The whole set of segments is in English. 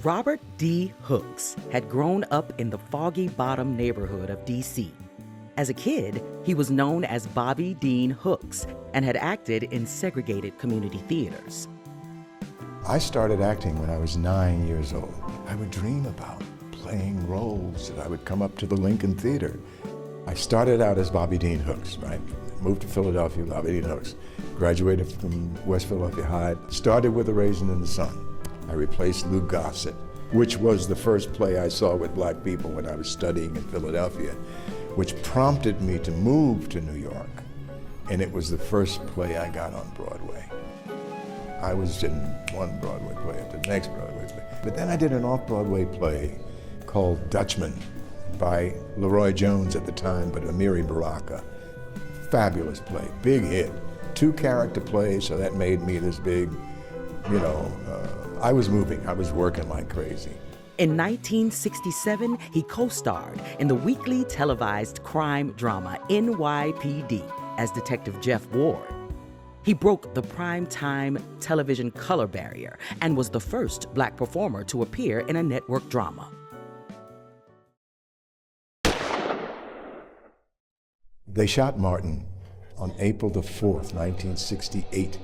Robert D. Hooks had grown up in the Foggy Bottom neighborhood of DC. As a kid, he was known as Bobby Dean Hooks and had acted in segregated community theaters. I started acting when I was 9 years old. I would dream about playing roles that I would come up to the Lincoln Theater. I started out as Bobby Dean Hooks, right? Moved to Philadelphia, Bobby Dean Hooks. Graduated from West Philadelphia High. Started with A Raisin in the Sun. I replaced Lou Gossett, which was the first play I saw with black people when I was studying in Philadelphia, which prompted me to move to New York. And it was the first play I got on Broadway. I was in one Broadway play after the next Broadway play. But then I did an off-Broadway play called Dutchman by Leroy Jones at the time, but Amiri Baraka. Fabulous play, big hit. 2 character plays, so that made me this big, I was moving, I was working like crazy. In 1967, he co-starred in the weekly televised crime drama N.Y.P.D. as Detective Jeff Ward. He broke the primetime television color barrier and was the first black performer to appear in a network drama. They shot Martin on April the 4th, 1968.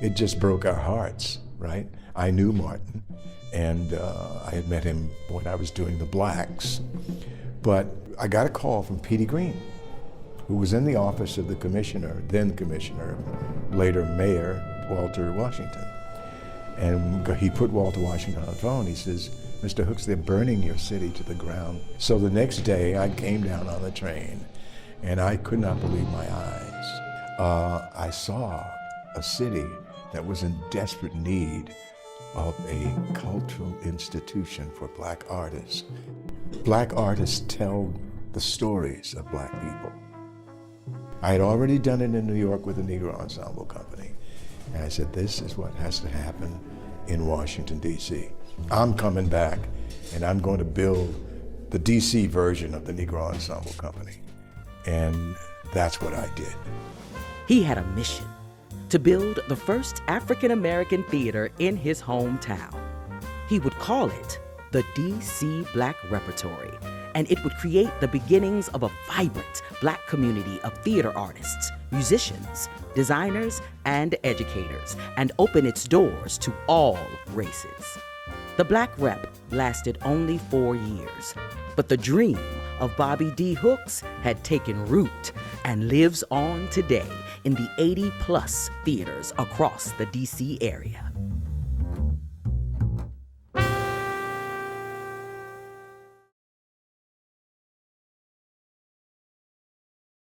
It just broke our hearts, right? I knew Martin, and I had met him when I was doing The Blacks. But I got a call from P.D. Green, who was in the office of the commissioner, then commissioner, later mayor, Walter Washington. And he put Walter Washington on the phone. He says, "Mr. Hooks, they're burning your city to the ground." So the next day, I came down on the train, and I could not believe my eyes. I saw a city that was in desperate need of a cultural institution for black artists. Black artists tell the stories of black people. I had already done it in New York with the Negro Ensemble Company. And I said, this is what has to happen in Washington, D.C. I'm coming back, and I'm going to build the D.C. version of the Negro Ensemble Company. And that's what I did. He had a mission: to build the first African-American theater in his hometown. He would call it the DC Black Repertory, and it would create the beginnings of a vibrant black community of theater artists, musicians, designers, and educators, and open its doors to all races. The Black Rep lasted only 4 years, but the dream of Bobby D. Hooks had taken root and lives on today in the 80-plus theaters across the DC area.